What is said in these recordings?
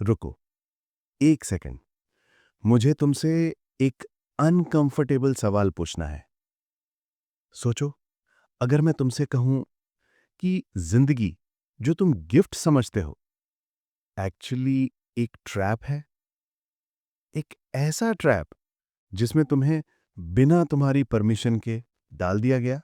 रुको, एक सेकंड। मुझे तुमसे एक अनकंफर्टेबल सवाल पूछना है। सोचो, अगर मैं तुमसे कहूं कि जिंदगी जो तुम गिफ्ट समझते हो एक्चुअली एक ट्रैप है, एक ऐसा ट्रैप जिसमें तुम्हें बिना तुम्हारी परमिशन के डाल दिया गया।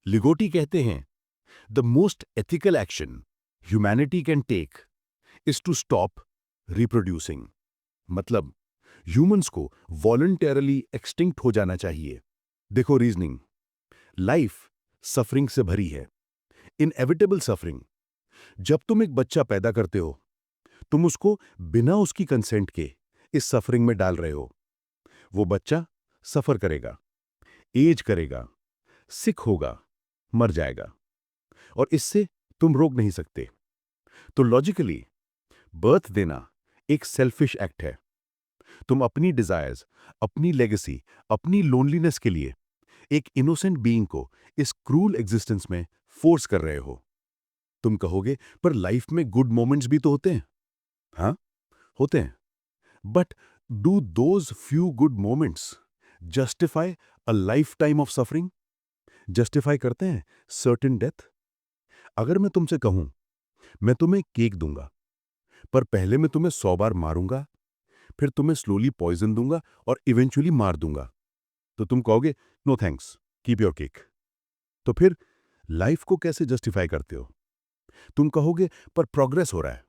लिगोटी कहते हैं the most ethical action humanity can take is to stop reproducing. मतलब ह्यूमंस को वॉलंटरली एक्सटिंक्ट हो जाना चाहिए। देखो रीजनिंग, लाइफ सफरिंग से भरी है, इनएविटेबल सफरिंग। जब तुम एक बच्चा पैदा करते हो, तुम उसको बिना उसकी कंसेंट के इस सफरिंग में डाल रहे हो। वो बच्चा सफर करेगा, एज करेगा, सिक होगा, मर जाएगा, और इससे तुम रोक नहीं सकते। तो लॉजिकली बर्थ देना एक सेल्फिश एक्ट है। तुम अपनी डिजायर्स, अपनी लेगेसी, अपनी लोनलीनेस के लिए एक इनोसेंट बीइंग को इस क्रूल एग्जिस्टेंस में फोर्स कर रहे हो। तुम कहोगे पर लाइफ में गुड मोमेंट्स भी तो होते हैं। हाँ, होते हैं, but do those few good moments justify a life time of suffering? Justify करते हैं सर्टेन डेथ? अगर मैं तुमसे कहूं मैं तुम्हें केक दूंगा, पर पहले मैं तुम्हें 100 बार मारूंगा, फिर तुम्हें स्लोली पॉइजन दूंगा और इवेंचुअली मार दूंगा, तो तुम कहोगे no thanks, keep your cake. तो फिर लाइफ को कैसे जस्टिफाई करते हो? तुम कहोगे पर प्रोग्रेस हो रहा है,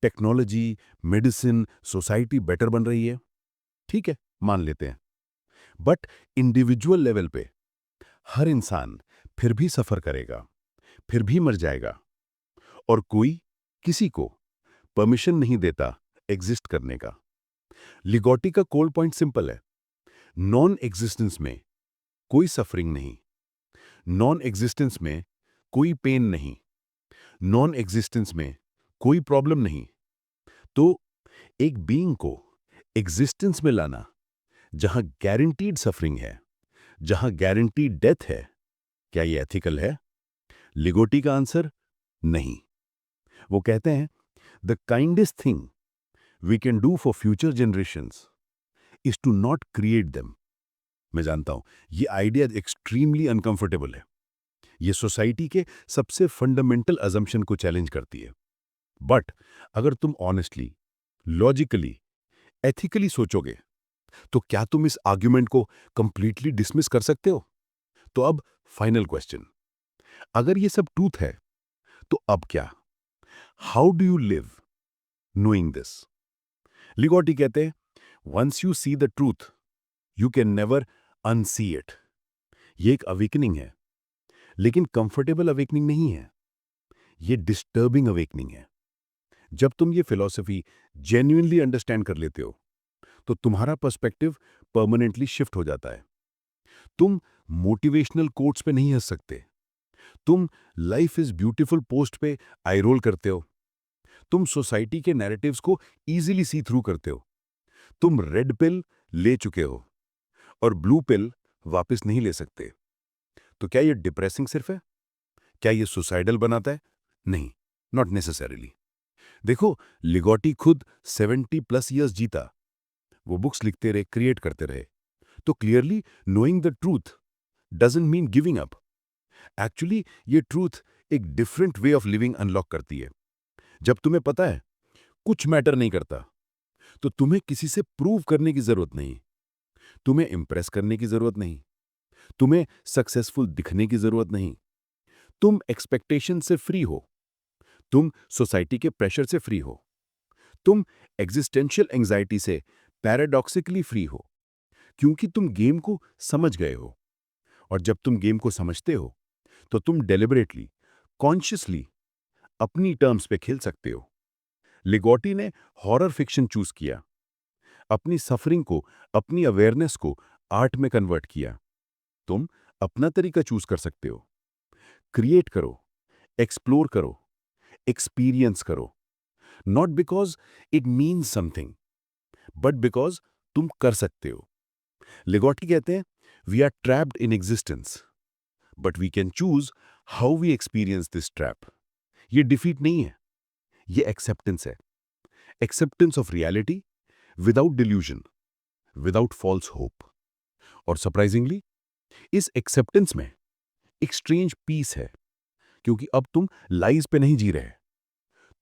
टेक्नोलॉजी, मेडिसिन, सोसाइटी बेटर बन रही है। ठीक है, मान लेते हैं, बट इंडिविजुअल लेवल पे हर इंसान फिर भी सफर करेगा, फिर भी मर जाएगा, और कोई किसी को परमिशन नहीं देता एग्जिस्ट करने का। लिगोटी का कोल पॉइंट सिंपल है, नॉन एग्जिस्टेंस में कोई सफरिंग नहीं, नॉन एग्जिस्टेंस में कोई पेन नहीं, नॉन एग्जिस्टेंस में कोई प्रॉब्लम नहीं। तो एक बीइंग को एग्जिस्टेंस में लाना जहां गारंटीड सफरिंग है, जहां गारंटीड डेथ है, क्या ये एथिकल है? लिगोटी का आंसर नहीं। वो कहते हैं the kindest thing we can do for future generations is to not create them. मैं जानता हूं ये आइडिया एक्सट्रीमली अनकंफर्टेबल है, ये सोसाइटी के सबसे फंडामेंटल अजम्पशन को चैलेंज करती है, बट अगर तुम ऑनेस्टली, लॉजिकली, एथिकली सोचोगे तो क्या तुम इस आर्ग्यूमेंट को कंप्लीटली डिसमिस कर सकते हो? तो अब फाइनल क्वेश्चन, अगर ये सब ट्रूथ है तो अब क्या? How do you live knowing this? Ligotti कहते हैं once you see the truth you can never unsee it. ये एक अवेकनिंग है, लेकिन कंफर्टेबल अवेकनिंग नहीं है, ये डिस्टर्बिंग अवेकनिंग है। जब तुम ये फिलॉसफी जेन्युइनली अंडरस्टैंड कर लेते हो तो तुम्हारा पर्सपेक्टिव परमानेंटली शिफ्ट हो जाता है। तुम मोटिवेशनल कोट्स पे नहीं हंस सकते, तुम लाइफ इज ब्यूटीफुल पोस्ट पे आई रोल करते हो, तुम सोसाइटी के नैरेटिव्स को इजीली सी थ्रू करते हो, तुम रेड पिल ले चुके हो और ब्लू पिल वापस नहीं ले सकते। तो क्या ये डिप्रेसिंग सिर्फ है? क्या ये सुसाइडल बनाता है? नहीं, नॉट नेसेसरीली। देखो, लिगोटी खुद 70+ ईयर्स जीता, वो बुक्स लिखते रहे, क्रिएट करते रहे। तो clearly knowing the truth doesn't mean giving up. Actually ये ट्रूथ एक different way of living unlock करती है। जब तुम्हें पता है कुछ मैटर नहीं करता, तो तुम्हें किसी से प्रूव करने की जरूरत नहीं, तुम्हें इंप्रेस करने की जरूरत नहीं, तुम्हें सक्सेसफुल दिखने की जरूरत नहीं। तुम एक्सपेक्टेशन से फ्री हो, तुम सोसाइटी के प्रेशर से फ्री हो, तुम एग्जिस्टेंशियल एंजाइटी से पैराडॉक्सिकली फ्री हो, क्योंकि तुम गेम को समझ गए हो। और जब तुम गेम को समझते हो तो तुम डेलिबरेटली, कॉन्शियसली अपनी टर्म्स पे खेल सकते हो। लिगोटी ने हॉरर फिक्शन चूज किया, अपनी सफरिंग को, अपनी अवेयरनेस को आर्ट में कन्वर्ट किया। तुम अपना तरीका चूज कर सकते हो। क्रिएट करो, एक्सप्लोर करो, एक्सपीरियंस करो, not because it means something, but because तुम कर सकते हो। लिगोटी कहते हैं we are trapped in existence, but we can choose how we experience this trap. ये डिफीट नहीं है, ये एक्सेप्टेंस है। Acceptance of reality without delusion, without false hope. और सरप्राइजिंगली इस एक्सेप्टेंस में एक स्ट्रेंज पीस है, क्योंकि अब तुम लाइज पे नहीं जी रहे,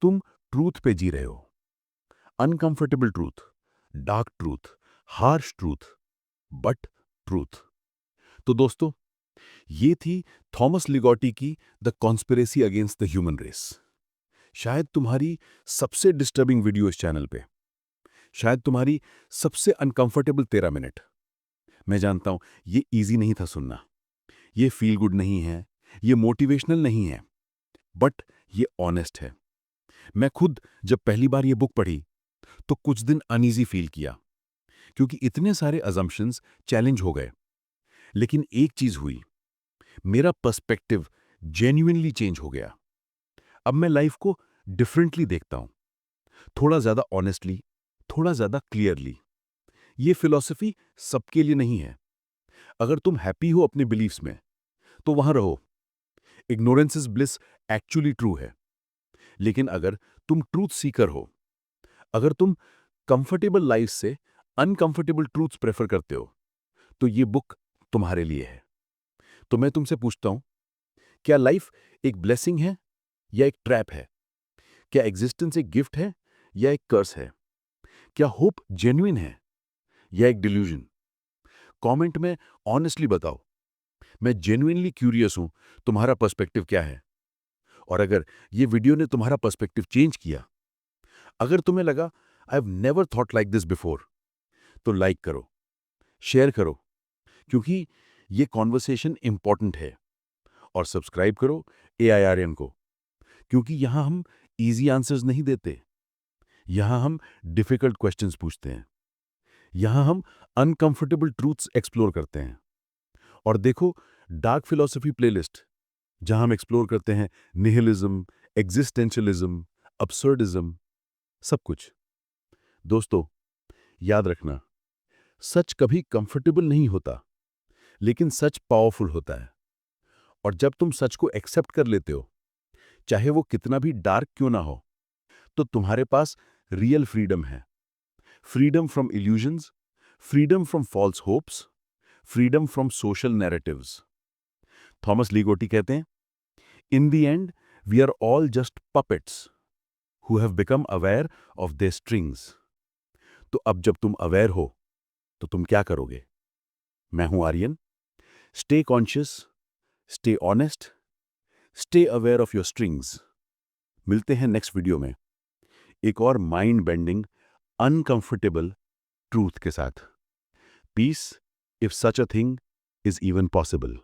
तुम ट्रूथ पे जी रहे हो। Uncomfortable truth, dark truth, harsh truth, but truth. तो दोस्तों, ये थी थॉमस लिगोटी की the conspiracy against the human race. शायद तुम्हारी सबसे डिस्टर्बिंग वीडियो इस चैनल पे, शायद तुम्हारी सबसे अनकंफर्टेबल 13 मिनट। मैं जानता हूं ये इजी नहीं था सुनना, ये फील गुड नहीं है, ये मोटिवेशनल नहीं है, बट ये ऑनेस्ट है। मैं खुद जब पहली बार ये बुक पढ़ी तो कुछ दिन अनईजी फील किया, क्योंकि इतने सारे अजम्पशंस चैलेंज हो गए। लेकिन एक चीज हुई, मेरा पर्सपेक्टिव जेन्युइनली चेंज हो गया। अब मैं लाइफ को डिफरेंटली देखता हूं, थोड़ा ज्यादा ऑनेस्टली, थोड़ा ज्यादा क्लियरली। ये फिलॉसफी सबके लिए नहीं है। अगर तुम हैप्पी हो अपने बिलीफ्स में तो वहां रहो, ignorance is bliss actually true है। लेकिन अगर तुम ट्रूथ सीकर हो, अगर तुम कंफर्टेबल लाइफ से अनकंफर्टेबल ट्रूथ्स प्रेफर करते हो, तो ये बुक तुम्हारे लिए है। तो मैं तुमसे पूछता हूं, क्या लाइफ एक ब्लेसिंग है या एक ट्रैप है? क्या एग्जिस्टेंस एक गिफ्ट है या एक कर्स है? क्या होप जेन्युइन है या एक डिल्यूजन? कमेंट में ऑनेस्टली बताओ। मैं जेन्युइनली क्यूरियस हूं तुम्हारा पर्सपेक्टिव क्या है। और अगर ये वीडियो ने तुम्हारा पर्सपेक्टिव चेंज किया, अगर तुम्हें लगा I have never thought like this before, तो लाइक करो, शेयर करो, क्योंकि ये कॉन्वर्सेशन इंपॉर्टेंट है। और सब्सक्राइब करो AIRN को, क्योंकि यहां हम इजी आंसर्स नहीं देते, यहां हम डिफिकल्ट क्वेश्चंस पूछते हैं, यहां हम अनकंफर्टेबल ट्रूथ्स एक्सप्लोर करते हैं। और देखो डार्क फिलॉसफी प्लेलिस्ट, जहां हम एक्सप्लोर करते हैं निहिलिज्म, एग्जिस्टेंशियलिज्म, अब्सर्डिज्म, सब कुछ। दोस्तों, याद रखना, सच कभी कंफर्टेबल नहीं होता, लेकिन सच पावरफुल होता है। और जब तुम सच को एक्सेप्ट कर लेते हो, चाहे वो कितना भी डार्क क्यों ना हो, तो तुम्हारे पास रियल फ्रीडम है। Freedom from illusions, freedom from false hopes, freedom from social narratives. Thomas Ligotti कहते हैं, in the end we are all just puppets who have become aware of their strings. तो अब जब तुम अवेयर हो, तो तुम क्या करोगे? मैं हूं Aryan. Stay conscious, stay honest, stay aware of your strings. मिलते हैं नेक्स्ट वीडियो में एक और माइंड बेंडिंग, अनकंफर्टेबल ट्रूथ के साथ। Peace, if such a thing is even possible.